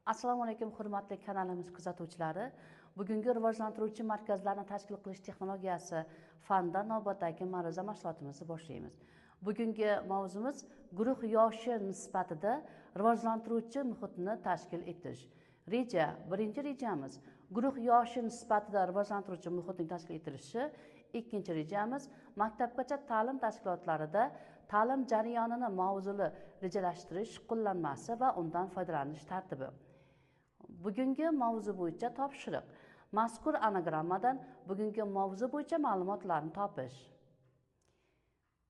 Assalomu alaykum hurmatli kanalimiz kuzatuvchilari. Bugungi rivojlantiruvchi markazlarni tashkil qilish texnologiyasi fandan navbatdagi ma'ruza mashg'ulotimizni boshlaymiz. Bugungi mavzumiz guruh yoshi nisbatida rivojlantiruvchi muhitni tashkil etish. Birinchi rejamiz guruh yoshi nisbatida rivojlantiruvchi muhitning tashkil etilishi. Ikkinchi rejamiz maktabgacha ta'lim tashkilotlarida ta'lim jarayonini mavzuli rejalashtirish qo'llanmasi va undan foydalanish tartibi. Bugungi mavzu bo'yicha topshiriq. Mazkur anagrammadan bugungi mavzu bo'yicha ma'lumotlarni topish.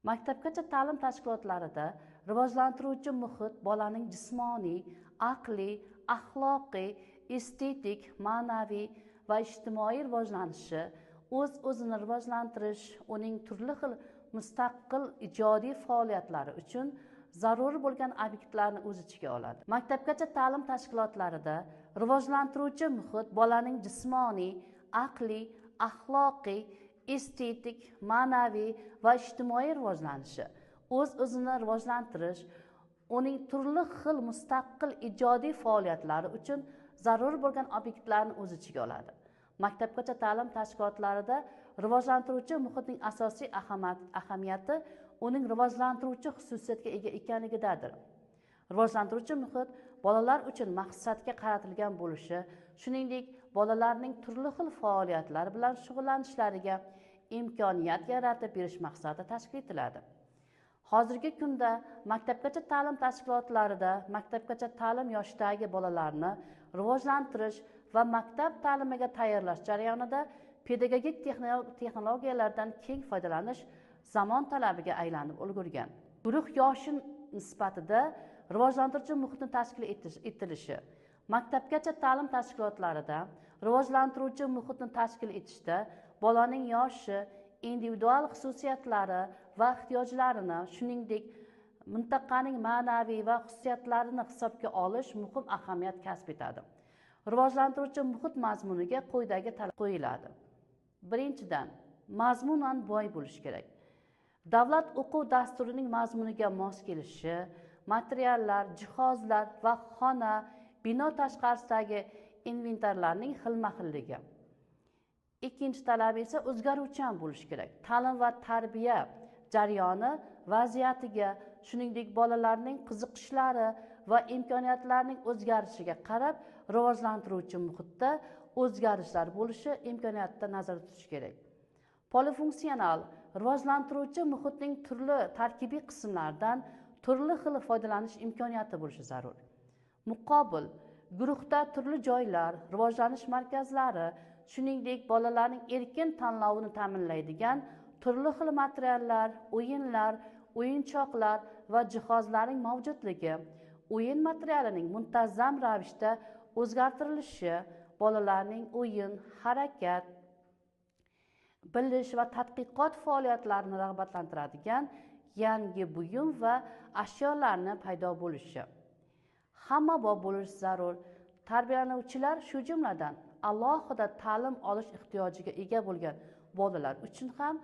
Maktabgacha ta'lim tashkilotlarida rivojlantiruvchi muhit bolaning jismoniy, aqliy, axloqiy, estetik, ma'naviy va ijtimoiy rivojlanishi, o'z-o'zini rivojlantirish, uning turli xil mustaqil ijodiy faoliyatlari uchun zarur bo'lgan obyektlarni o'z ichiga oladi. Maktabgacha ta'lim tashkilotlarida rivojlantiruvchi muhit bolaning jismoniy, aqliy, axloqiy, estetik, ma'naviy va ijtimoiy rivojlanishi, o'z-o'zini rivojlantirish, uning turli xil mustaqil ijodiy faoliyatlari uchun zarur bo'lgan obyektlarni o'z ichiga oladi. Maktabgacha ta'lim tashkilotlarida rivojlantiruvchi muhitning asosiy ahamiyati uning rivojlantiruvchi xususiyatga ega ekanligidadir. Rivojlantiruvchi muhit bolalar uchun maqsadga qaratilgan bo'lishi, shuningdek bolalarning turli xil faoliyatlar bilan shug'ullanishlariga imkoniyat yaratib berish maqsadida tashkil etiladi. Hozirgi kunda maktabgacha ta'lim tashkilotlarida maktabgacha ta'lim yoshidagi bolalarni rivojlantirish va maktab ta'limiga tayyorlash jarayonida pedagogik texnologiyalardan keng foydalanish zamon talabiga aylanib ulgurgan. Guruh yoshi nisbatida rivojlantiruvchi muhitni tashkil etilishi. Maktabgacha ta'lim tashkilotlarida rivojlantiruvchi muhitni tashkil etishda bolaning yoshi, individual xususiyatlari va ehtiyojlarini, shuningdek mintaqaning ma'naviy va xususiyatlarini hisobga olish muhim ahamiyat kasb etadi. Rivojlantiruvchi muhit mazmuniga quyidagi talab qo'yiladi. Birinchidan, mazmunan boy bo'lishi kerak. Davlat o'quv dasturining mazmuniga mos kelishi, materiallar, jihozlar va xona, bino tashqarisidagi inventarlarning xilma-xilligi. Ikkinchi talab esa o'zgaruvchan bo'lishi kerak. Ta'lim va tarbiya jarayoni vaziyatiga, shuningdek bolalarning qiziqishlari va imkoniyatlarining o'zgarishiga qarab rivojlantiruvchi muhitda o'zgarishlar bo'lishi imkoniyatida nazarda tutish kerak. Polifunksional rivojlantiruvchi muhitning turli tarkibiy qismlaridan turli xil foydalanish imkoniyati bo'lishi zarur. Muqobil, guruhda turli joylar, rivojlanish markazlari, shuningdek bolalarning erkin tanlovini ta'minlaydigan turli xil materiallar, o'yinlar, o'yinchoqlar va jihozlarning mavjudligi, o'yin materialining muntazam ravishda o'zgartirilishi, bolalarning o'yin, harakat, bilish va tadqiqot faoliyatlarini rag'batlantiradigan yangi buyum va ashyolarni paydo bo'lishi. Hammabop bo'lishi zarur. Tarbiyalanuvchilar, shu jumladan alohida ta'lim olish ehtiyojiga ega bo'lgan bolalar uchun ham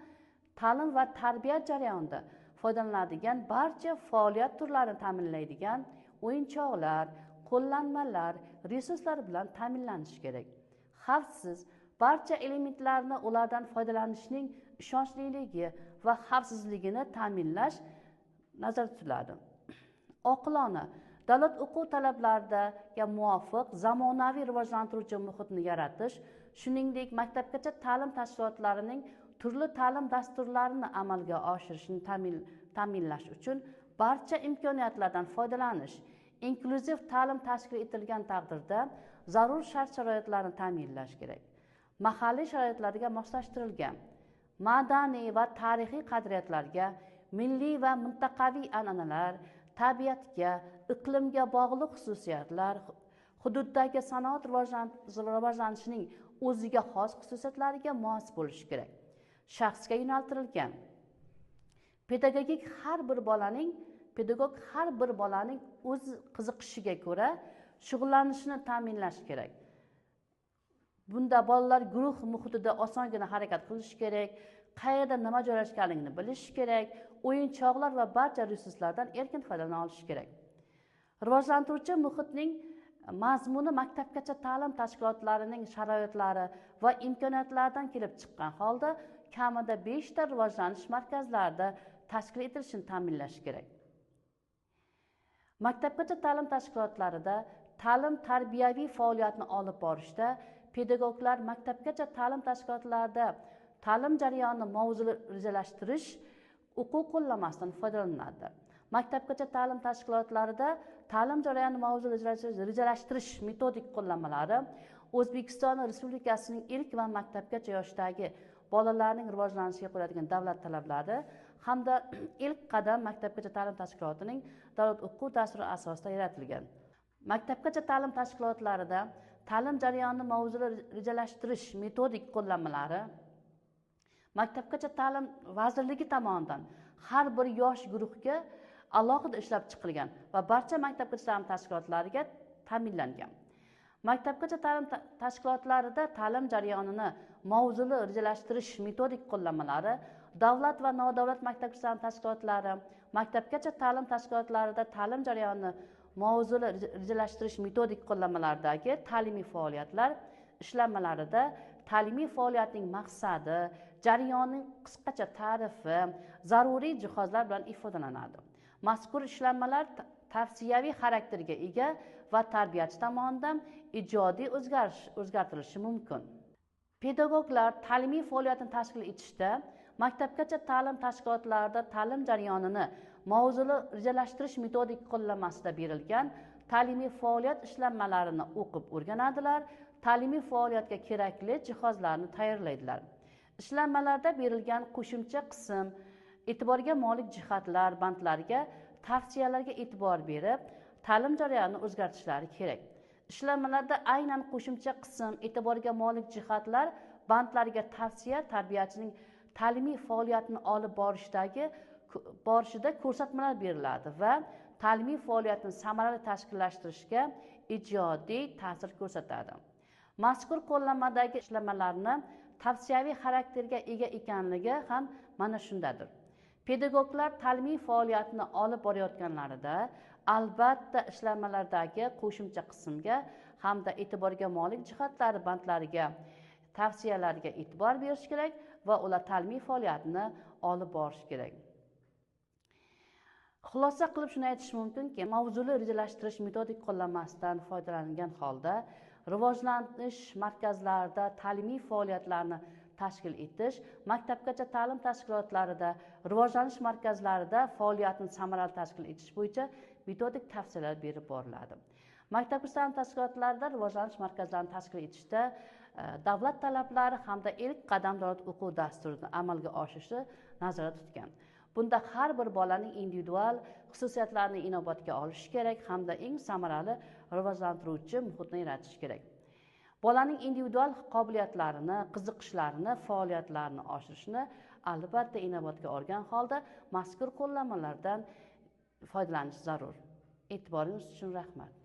ta'lim va tarbiya jarayonida foydalanadigan barcha faoliyat turlarini ta'minlaydigan o'yinchoqlar, qo'llanmalar, resurslar bilan ta'minlanishi kerak. Xavfsiz barcha elementlarni ulardan foydalanishning ishonchliligi va xavfsizligini ta'minlash nazarda tutiladi. Oqilona davlat o'quv talablariga muvofiq zamonaviy rivojlantiruvchi muhitni yaratish, shuningdek maktabgacha ta'lim tashkilotlarining turli ta'lim dasturlarini amalga oshirishni ta'minlash uchun barcha imkoniyatlardan foydalanish, inklyuziv ta'lim tashkil etilgan taqdirda zarur shart-sharoitlarni ta'minlash kerak. Mahalliy sharoitlarga moslashtirilgan, madaniy va tarixiy qadriyatlarga, milliy va mintaqaviy an'analar, tabiatga, iqlimga bog'liq xususiyatlar, hududdagi sanoat rivojlanishining o'ziga xos xususiyatlariga mos bo'lishi kerak. Shaxsga yo'naltirilgan. Pedagog har bir bolaning o'z qiziqishiga ko'ra shug'ullanishini ta'minlash kerak. Bunda bolalar guruh muhitida osongina harakat qilishi kerak, qayerda nima joylashganligini bilish kerak, o'yinchoqlar va barcha resurslardan erkin foydalana olish kerak. Rivojlantiruvchi muhitning mazmuni maktabgacha ta'lim tashkilotlarining sharoitlari va imkoniyatlaridan kelib chiqqan holda kamida 5 ta rivojlanish markazlarida tashkil etilishini ta'minlash kerak. Maktabgacha ta'lim tashkilotlarida ta'lim tarbiyaviy faoliyatni olib borishda pedagoglar maktabgacha ta'lim tashkilotlarida ta'lim jarayonini mavzuli rejalashtirish o'quv qo'llanmasidan foydalanadi. Maktabgacha ta'lim tashkilotlarida ta'lim jarayonini mavzuli rejalashtirish metodik qo'llanmalari O'zbekiston Respublikasining ilk va maktabgacha yoshdagi bolalarning rivojlanishiga qo'yiladigan davlat talablari hamda ilk qadam maktabgacha ta'lim tashkilotining davlat o'quv dasturi asosida yaratilgan. Maktabgacha ta'lim tashkilotlarida ta'lim jarayonini mavzuli rejalashtirish metodik qo'llanmalari Maktabgacha ta'lim vazirligi tomonidan har bir yosh guruhga alohida ishlab chiqilgan va barcha maktabgacha ta'lim tashkilotlariga ta'minlangan. Maktabgacha ta'lim tashkilotlarida ta'lim jarayonini mavzuli rejalashtirish metodik qo'llanmalari davlat va nodavlat maktabgacha ta'lim tashkilotlari, maktabgacha ta'lim tashkilotlarida ta'lim jarayonini mavzuli rejalashtirish metodik qo'llanmalaridagi ta'limiy faoliyatlar ishlanmalarida ta'limiy faoliyatning maqsadi, jarayonning qisqacha ta'rifi, zaruriy jihozlar bilan ifodalanadi. Mazkur ishlanmalar tavsiyaviy xarakterga ega va tarbiyachi tomonidan ijodiy o'zgartirilishi mumkin. Pedagoglar ta'limiy faoliyatni tashkil etishda maktabgacha ta'lim tashkilotlarida ta'lim jarayonini mavzuli rejalashtirish metodik qo'llanmasida berilgan ta'limiy faoliyat ishlanmalarini o'qib o'rganadilar, ta'limiy faoliyatga kerakli jihozlarni tayyorlaydilar. Ishlanmalarda berilgan qo'shimcha qism, e'tiborga molik jihatlar bandlariga tavsiyalarga e'tibor berib, ta'lim jarayonini o'zgartirishlari kerak. Ishlanmalarda aynan qo'shimcha qism, e'tiborga molik jihatlar bandlariga tavsiya tarbiyachining ta'limiy faoliyatini olib borishida ko'rsatmalar beriladi va ta'limiy faoliyatni samarali tashkillashtirishga ijodiy ta'sir ko'rsatadi. Mazkur qo'llanmadagi ishlanmalarni tavsiyaviy xarakterga ega ekanligi ham mana shundadir. Pedagoglar ta'limiy faoliyatni olib borayotganlarida albatta ishlanmalardagi qo'shimcha qismga hamda e'tiborga molik jihatlari bandlariga tavsiyalarga e'tibor berish kerak va ular ta'limiy faoliyatni olib borish kerak. Xulosa qilib shuni aytish mumkinki, mavzuli rejalashtirish metodik qo'llanmasidan foydalangan holda rivojlanish markazlarida ta'limiy faoliyatlarni tashkil etish, maktabgacha ta'lim tashkilotlarida, rivojlanish markazlarida faoliyatni samarali tashkil etish bo'yicha metodik tavsiyalar berib boriladi. Maktabgacha ta'lim tashkilotlarida rivojlanish markazlarini tashkil etishda davlat talablari hamda ilk qadam davlat o'quv dasturini amalga oshirishi nazarda tutgan. Bunda har bir bolaning individual xususiyatlarini inobatga olish kerak hamda eng samarali rivojlantiruvchi muhitni yaratish kerak. Bolaning individual qobiliyatlarini, qiziqishlarini, faoliyatlarini oshirishni albatta inobatga olgan holda mazkur qo'llanmalardan foydalanish zarur. E'tiboringiz uchun rahmat.